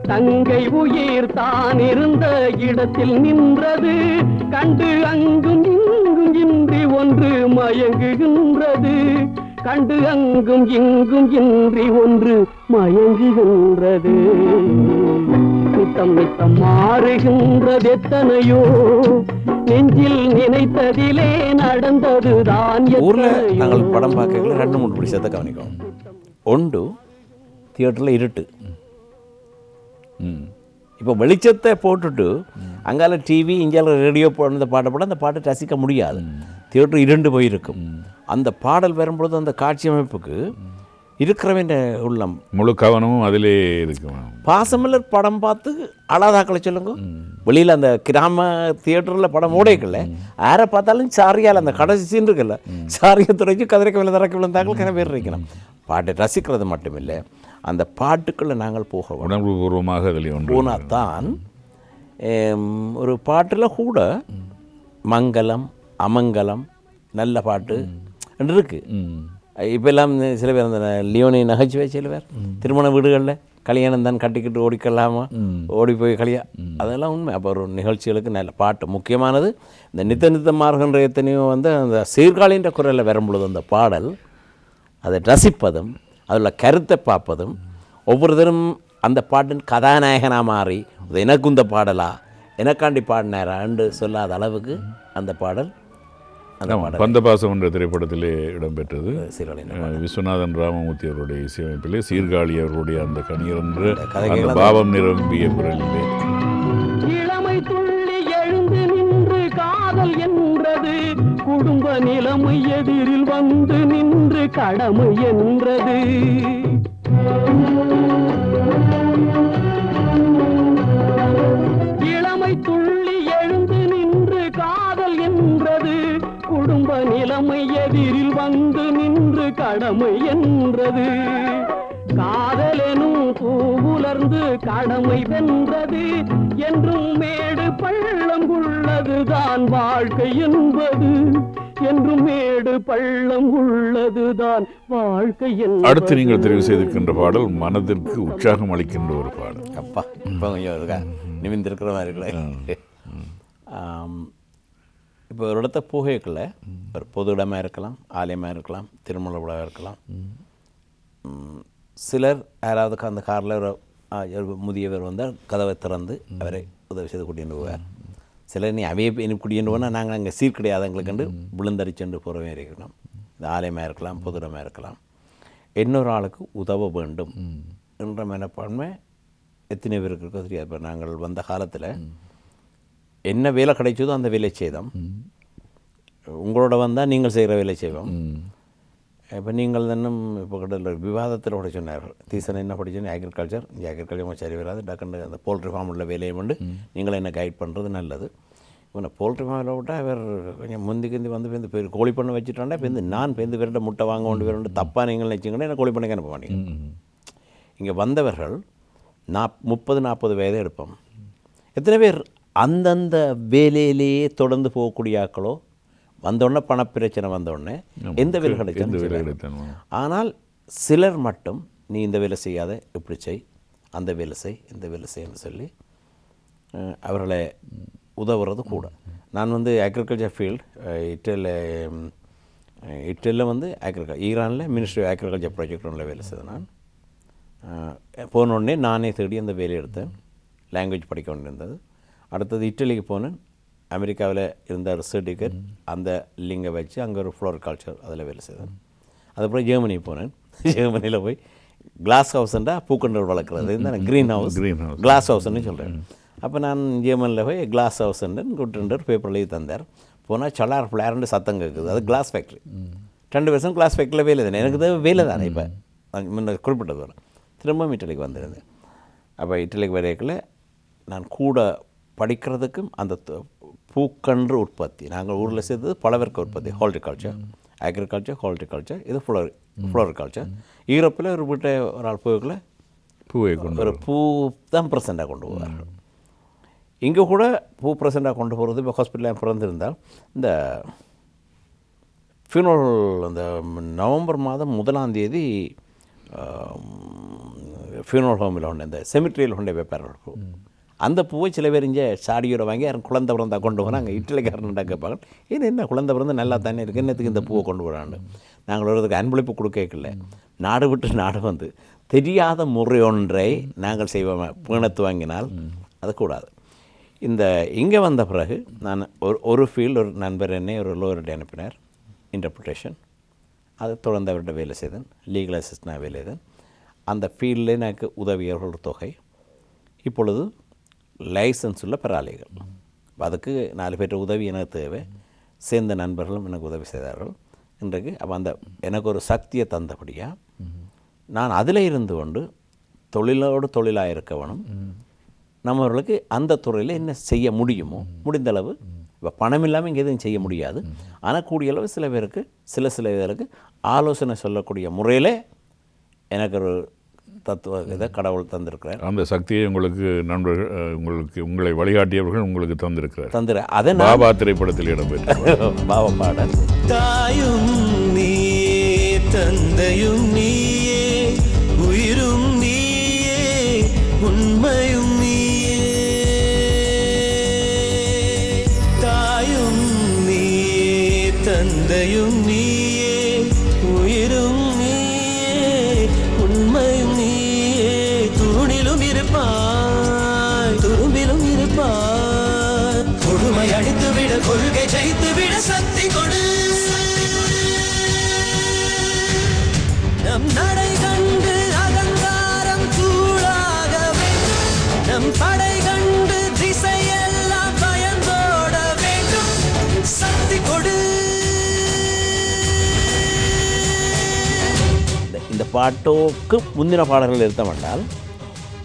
தங்கை உயிர் தான் இருந்த இடத்தில் நின்றது, கண்டு அங்கும் இங்கும் இன்றி ஒன்று மயங்குகின்றது, கண்டு அங்கும் இங்கும் இன்றி ஒன்று மயங்குகின்றது. நித்தம் நித்தம் மாறுகின்றது எத்தனையோ, நெஞ்சில் நினைத்ததிலே நடந்ததுதான். ஊரில் நாங்கள் படம் பார்க்கல 2-3 விஷயத்தை கவனிக்கணும். ஒன்று, தியேட்டரில் இருட்டு. இப்போ வெளிச்சத்தை போட்டுட்டு அங்கால டிவி இங்கால ரேடியோ போடுற பாட்டை போட அந்த பாட்டை ரசிக்க முடியாது, தியேட்டர் இருண்டு போயிருக்கும். அந்த பாடல் வரும்பொழுது அந்த காட்சி அமைப்புக்கு இருக்கிறவன் உள்ளம் முழு கவனமும் அதிலே இருக்கும். பாசமலர் படம் பார்த்து அழாதாக்களை சொல்லுங்க, வெளியில் அந்த கிராம தியேட்டரில் படம் ஓடைக்கல யாரை பார்த்தாலும் சாரியால் அந்த கடைசி சீன் இருக்குல்ல, சாரியை துறைக்கு கதிரைக்க விழுந்த தரக்க விழுந்தாக்கள் கிண பேர் இருக்கணும். பாட்டை ரசிக்கிறது மட்டுமில்லை, அந்த பாட்டுக்குள்ளே நாங்கள் போக உணர்வுபூர்வமாக அதில் போனால் தான் ஒரு பாட்டில் கூட மங்களம் அமங்கலம் நல்ல பாட்டு என்று இருக்கு. இப்போ எல்லாம் சில பேர் அந்த லியோனி நகைச்சுவை சில பேர் திருமண வீடுகளில் கல்யாணம் தான் கட்டிக்கிட்டு ஓடிக்கலாமா ஓடி போய் அதெல்லாம் உண்மை. அப்போ ஒரு நிகழ்ச்சிகளுக்கு நல்ல பாட்டு முக்கியமானது. இந்த நித்த மார்கன்ற எத்தனையோ அந்த சீர்காழின்ற குரலில் வரும்பொழுது அந்த பாடல் அதை ரசிப்பதும் அதில் கருத்தை பார்ப்பதும் ஒவ்வொருத்தரும் அந்த பாட்டின் கதாநாயகனாக மாறி எனக்கு இந்த பாடலா எனக்காண்டி பாடினாரான்னு சொல்லாத அளவுக்கு அந்த பாடல் பந்தபாசம் என்ற திரைப்படத்திலே இடம்பெற்றது. விஸ்வநாதன் ராமமூர்த்தி அவருடைய இசையமைப்பிலே சீர்காழி அவருடைய அந்த கணியர் என்ற அந்த பாவம் நிரம்பிய குரலிலே இளமை துள்ளி எழுந்து நின்று காதல் என்றது, குடும்ப நிலைமை எதிரில் வந்து நின்று கடமை என்றது. இளமை துள்ளி எழுந்து நின்று காதல் என்றது, குடும்ப நிலைமை எதிரில் வந்து நின்று கடமை என்றது. காதலெனும் பூவுலர்ந்து கடமை வென்றது, என்றும் மேடு பள்ளம் உள்ளதுதான் வாழ்க்கை என்பது, என்றும் மேடு பள்ளம் உள்ளதுதான் வாழ்க்கை என்பது. அடுத்து நீங்கள் தெரிவு செய்திருக்கின்ற பாடல் மனதிற்கு உற்சாகம் அளிக்கின்ற ஒரு பாடல். அப்பா இப்போ கொஞ்சம் இருக்கா நிமிந்திருக்கிற மாதிரி இருக்கல. இப்போ ஒரு இடத்த புகைக்குள்ள ஒரு பொது இடமாக இருக்கலாம், ஆலயமாக இருக்கலாம், திருமண விழாவாக இருக்கலாம். சிலர் யாராவது அந்த காரில் ஒரு முதியவர் வந்தால் கதவை திறந்து அவரை உதவி செய்து கூட்டிகிட்டு போவார். சிலர் நீ அவையை கூட்டிகிட்டு போனால் நாங்கள் அங்கே சீர் கிடையாது எங்களுக்கு கண்டு விழுந்தரிச்சென்று போகிறவே இருக்கணும். இந்த ஆலயமாக இருக்கலாம், பொது இடமாக இருக்கலாம். இன்னொரு ஆளுக்கு உதவ வேண்டும் என்ற மனப்பான்மை எத்தனை பேருக்கு இருக்கோ தெரியாது. இப்போ நாங்கள் வந்த காலத்தில் என்ன வேலை கிடைச்சதோ அந்த வேலை செய்தோம். உங்களோட வந்தால் நீங்கள் செய்கிற வேலை செய்வோம். இப்போ நீங்கள் தானும் இப்போ கிட்ட விவாதத்தில் கூட சொன்னார், தீசன் என்ன படிச்சோன்னு அக்ரிகல்ச்சர், இங்கே அக்ரிகல்ச்சர் சரி வராது, டக்குன்னு அந்த போல்ட்ரி ஃபார்ம் உள்ள வேலையை கொண்டு நீங்களை என்ன கைட் பண்ணுறது நல்லது. இப்போ போல்ட்ரி ஃபார்மில் விட்டால் அவர் கொஞ்சம் முந்திக்கு வந்து பேருந்து பேர் கோழி பண்ணை வச்சுட்டாண்டா பேருந்து நான் பேருந்து பேருண்ட முட்டை வாங்க கொண்டு பேருண்டு தப்பாக நீங்கள் நினச்சிங்கன்னா என்ன கோழி பண்ணைக்கு அனுப்ப மாட்டீங்க. இங்கே வந்தவர்கள் 30-40 வயதை எடுப்போம். எத்தனை பேர் அந்தந்த வேலையிலேயே தொடர்ந்து போகக்கூடிய ஆக்களோ வந்தோடனே பணப்பிரச்சனை வந்தோடனே எந்த வேலை கிடைச்சாலும். ஆனால் சிலர் மட்டும் நீ இந்த வேலை செய்யாத இப்படி செய், அந்த வேலை செய், இந்த வேலை செய்யன்னு சொல்லி அவர்களை உதவுறது கூட. நான் வந்து அக்ரிகல்ச்சர் ஃபீல்டு இட்டலியில் வந்து ஈரானில் மினிஸ்ட்ரி ஆஃப் அக்ரிகல்ச்சர் ப்ராஜெக்ட் ஒன்றில் வேலை செய்தேன். நான் போனோடனே நானே தேடி அந்த வேலையை எடுத்தேன். லாங்குவேஜ் படிக்க வேண்டியிருந்தது. அடுத்தது இட்டலிக்கு போனேன். அமெரிக்காவில் இருந்த ஒரு சர்டிஃபிகேட் அந்த லிங்கை வச்சு அங்கே ஒரு ஃப்ளோரிகல்ச்சர் அதில் வேலை செய்தேன். அதுக்கப்புறம் ஜெர்மனி போனேன். ஜெர்மனியில் போய் கிளாஸ் ஹவுஸ்ன்றா பூக்கண்டல் வளர்க்குறது இருந்தால் க்ரீன் ஹவுஸ் கிளாஸ் ஹவுஸ்ன்னு சொல்கிறேன். அப்போ நான் ஜெர்மனியில் போய் கிளாஸ் ஹவுஸ்ன்னு கூட்டுன்ற பேப்பர் எழுதி தந்தார். போனால் சலார் ஃப்ளார்னு சத்தம் கேட்குது. அது கிளாஸ் ஃபேக்ட்ரி. 2 வருஷம் கிளாஸ் ஃபேக்ட்ரியில் வேலை தானே. எனக்கு தான் வேலை தானே. இப்போ முன்ன குறிப்பிட்டது வரும். திரும்ப இட்டலிக்கு வந்திருந்தேன். அப்போ இட்டலிக்கு வரையில் நான் கூட படிக்கிறதுக்கும் அந்த பூக்கன்று உற்பத்தி நாங்கள் ஊரில் சேர்த்தது பலவர்க்க உற்பத்தி, ஹார்டிகல்ச்சர், அக்ரிகல்ச்சர், ஹார்டிகல்ச்சர், இது ஃப்ளோரிகல்ச்சர். யூரோப்பில் ஒரு வீட்டை ஒரு ஆள் பூவுக்குள்ள பூவை கொண்டு ஒரு பூ தான் ப்ரெசென்ட்டாக கொண்டு போவார்கள். இங்கே கூட பூ ப்ரெசென்ட்டாக கொண்டு போகிறது. இப்போ ஹாஸ்பிட்டலில் பிறந்திருந்தால் இந்த ஃபியூனரல் அந்த நவம்பர் மாதம் 1ஆம் தேதி ஃபியூனரல் ஹோமில் உண்டு, இந்த செமிட்ரியில் கொண்டே வைப்பார்கள் பூ. அந்த பூவை சில பேர் இங்கே சாடியோட வாங்கி யாரும் குழந்தை பிறந்தா கொண்டு போகிறாங்க. இட்டலிக்காரன்டா கேட்பாங்க, என்ன குழந்தை பிறந்து நல்லா தானே இருக்குது, என்னத்துக்கு இந்த பூவை கொண்டு போகிறான்னு. நாங்கள் ஒருவருக்கு அன்பளிப்பு கொடுக்கல. நாடு விட்டு நாடு வந்து தெரியாத முறை ஒன்றை நாங்கள் செய்வோம். பீணத்து வாங்கினால் அது கூடாது. இந்த இங்கே வந்த பிறகு நான் ஒரு ஃபீல்டு ஒரு நண்பர் என்னை ஒரு லோயர்கிட்ட அனுப்பினார், இன்டர்பிரிட்டேஷன். அது தொடர்ந்து அவர்கிட்ட வேலை செய்தேன், லீகல் அசிஸ்டண்டாக வேலை செய்தேன். அந்த ஃபீல்டில் எனக்கு உதவியவர்கள் ஒரு தொகை. இப்பொழுது லைசன்ஸ் உள்ள பராளிகள். அதுக்கு 4 பேர் உதவி எனக்கு தேவை. சேர்ந்த நண்பர்களும் எனக்கு உதவி செய்தார்கள். இன்றைக்கு அப்போ அந்த எனக்கு ஒரு சக்தியை தந்தபடியாக நான் அதில் இருந்து கொண்டு தொழிலோடு தொழிலாக இருக்க வேணும். நம்மவர்களுக்கு அந்த துறையில் என்ன செய்ய முடியுமோ முடிந்த அளவு. இப்போ பணம் இல்லாமல் இங்கே எதுவும் செய்ய முடியாது. ஆனால் கூடிய அளவு சில பேருக்கு சில இதற்கு ஆலோசனை சொல்லக்கூடிய முறையில் எனக்கு ஒரு தத்துவ இதை கடவுள் தந்திருக்கிறார். அந்த சக்தியை உங்களுக்கு நண்பர்கள் உங்களை வழிகாட்டியவர்கள் உங்களுக்கு தந்திருக்கிறார். அதை பாபா திரைப்படத்தில் இடம்பெற்ற பாபா பாடல். தாயும் நீயே தந்தையும் நீயே உயிரும் நீயே உண்மையும் நீயே. தாயும் நீயே தந்தையும் நீயே உயிரும் நீயே உண்மையும் நீயே. தூணிலும் இருப்பாய் துரும்பிலும் இருப்பாய். கொடுமை அடித்து விட கொள்கை ஜெயித்து விட சக்தி கொடு. நம் நடை கண்டு அகங்காரம் தூளாக வேண்டும். நம் படை கண்டு திசையெல்லாம் பயந்தோட வேண்டும். சக்தி கொடு. இந்த பாட்டோக்கு முந்தின பாடல்கள் இருத்த மாட்டால்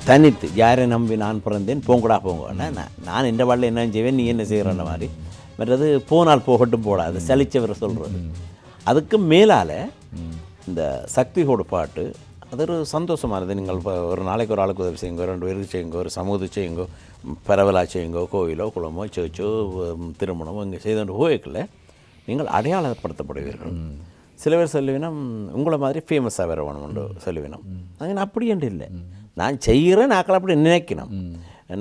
தனித்து யாரை நம்பி நான் பிறந்தேன் போங்கடா போங்க. நான் எந்த பாடலில் என்ன செய்வேன் நீ என்ன செய்கிறன்ற மாதிரி. மற்றது போனால் போகட்டும் போடாது சலிச்சவரை சொல்கிறது. அதுக்கு மேலால் இந்த சக்தியோட பாட்டு அது ஒரு சந்தோஷமானது. நீங்கள் இப்போ ஒரு நாளைக்கு ஒரு ஆளுக்கு உதவி செய்யுங்க, 2 பேருக்கு செய்யுங்க, ஒரு சமூகத்துக்கு செய்யுங்க, பரவலாக செய்யுங்க, கோவிலோ குளமோ சர்ச்சோ திருமணமோ இங்கே செய்து போய்க்கல நீங்கள் அடையாளப்படுத்தப்படுவீர்கள். சில பேர் சொல்லுவினம் உங்களை மாதிரி ஃபேமஸாக வேறு வேணும்னு சொல்லுவினம். நான் அப்படி என்று இல்லை, நான் செய்கிறேன் நாக்கள் அப்படி நினைக்கணும்.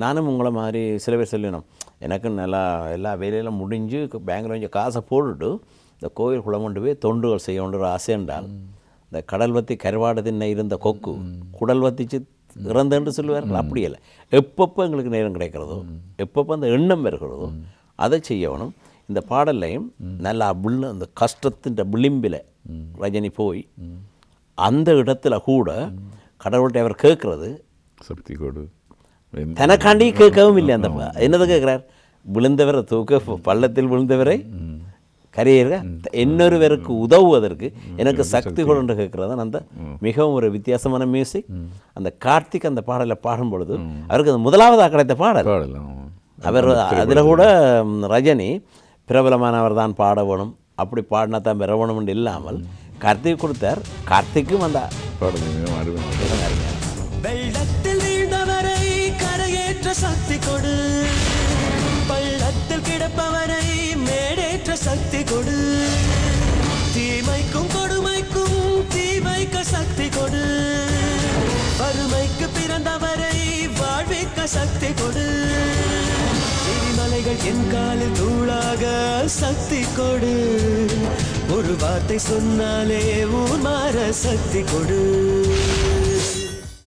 நானும் உங்களை மாதிரி சில பேர் சொல்லுவினம் எனக்கு நல்லா எல்லா வேலையெல்லாம் முடிஞ்சு பேங்கில் கொஞ்சம் காசை போட்டுட்டு இந்த கோவில் குளம் கொண்டு போய் தொண்டுகள் செய்ய வேண்டிய ஒரு ஆசை என்றால் இந்த கடல் வத்தி கருவாடு தின்ன இருந்த கொக்கு குடல் வத்திச்சு இறந்துன்னு சொல்லுவார்கள். அப்படி இல்லை, எப்பப்போ எங்களுக்கு நேரம் கிடைக்கிறதோ எப்பப்போ அந்த எண்ணம் வருகிறதோ அதை செய்யணும். இந்த பாடல்லையும் நல்லா அந்த கஷ்டத்தின் விளிம்பில் ரஜினி போய் அந்த இடத்துல கூட கடவுள்கிட்ட அவர் கேட்குறது சக்தி கொடு தனக்காண்டி கேட்கவும் இல்லை. அந்த என்னது கேட்குறார், விழுந்தவரை தூக்க பள்ளத்தில் விழுந்தவரை கரையேற இன்னொருவருக்கு உதவுவதற்கு எனக்கு சக்தி கொண்டு கேட்குறது. அந்த மிகவும் ஒரு வித்தியாசமான மியூசிக். அந்த கார்த்திக் அந்த பாடலை பாடும் பொழுது அவருக்கு அது முதலாவதாக கிடைத்த பாடல். அவர் அதில் கூட ரஜினி பிரபலமானவர் தான் பாட வேணும், அப்படி பாடினா தான் பெற வேணும்னு இல்லாமல் கார்த்திக் கொடுத்தார். கார்த்திக்கும் அந்த வெள்ளத்தில் வீழ்ந்தவரை கரையேற்ற சக்தி கொடு. பள்ளத்தில் கிடப்பவரை மேடேற்ற சக்தி கொடு. தீமைக்கும் கொடுமைக்கும் தீமைக்க சக்தி கொடு. வறுமைக்கு பிறந்தவரை வாழ்விக்க சக்தி கொடு. எரிமலைகள் என் காலில் தூளாக சக்தி கொடு. ஒரு வார்த்தை சொன்னாலே ஊர் மாற சக்தி கொடு.